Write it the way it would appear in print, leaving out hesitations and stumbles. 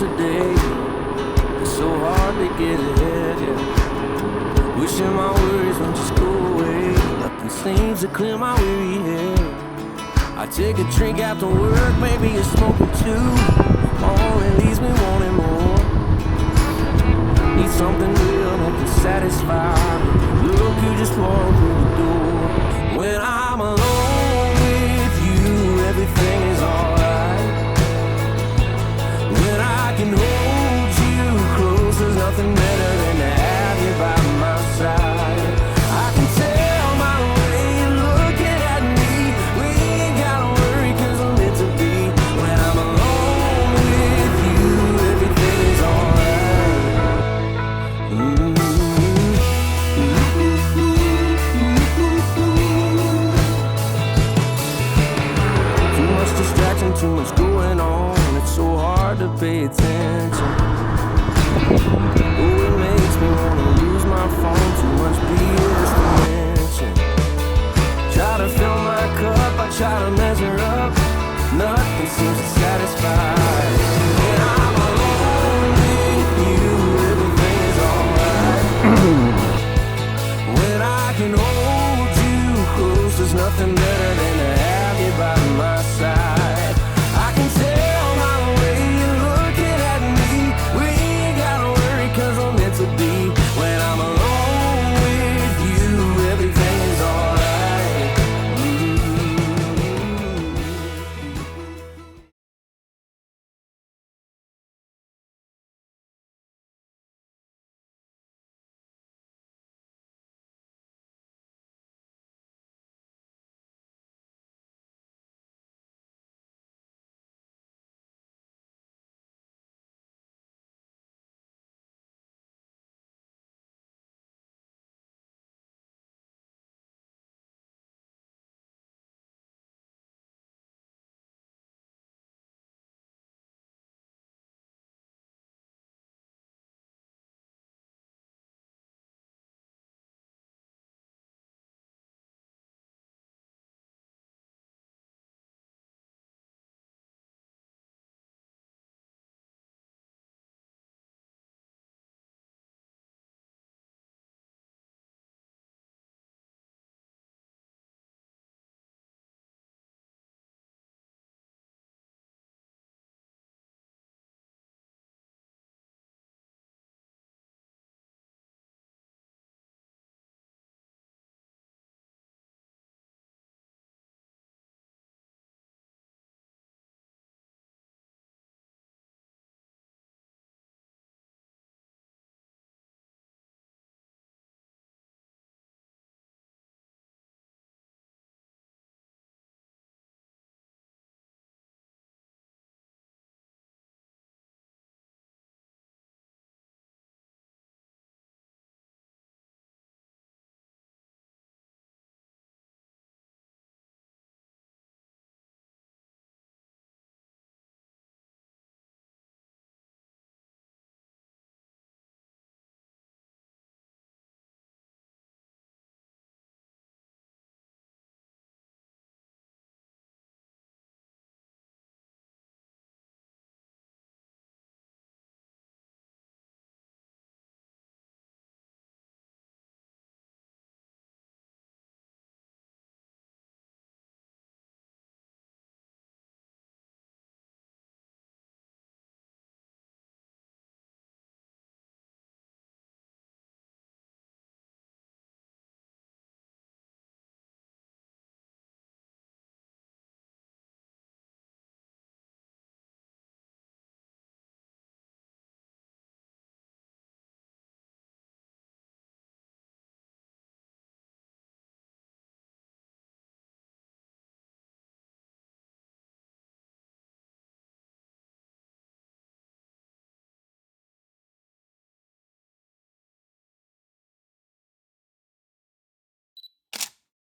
today. It's so hard to get ahead, yeah. Wishing my worries would just go away. Nothing seems to clear my weary head. I take a drink after work, maybe a smoke or two. Only leaves me wanting more. Need something real that can satisfy me. Look, you just walk through the door. When I'm alone with you, everything is alright. When I can hold you close, there's nothing better than to have you by my side. I can tell my way you're looking at me. We ain't gotta worry 'cause I'm meant to be. When I'm alone with you, everything is alright. Too much distraction, too much going on. It's so hard to pay attention. Oh, it makes me wanna lose my phone. Too much BS to mention. Try to fill my cup, I try to measure up. Nothing seems to satisfy.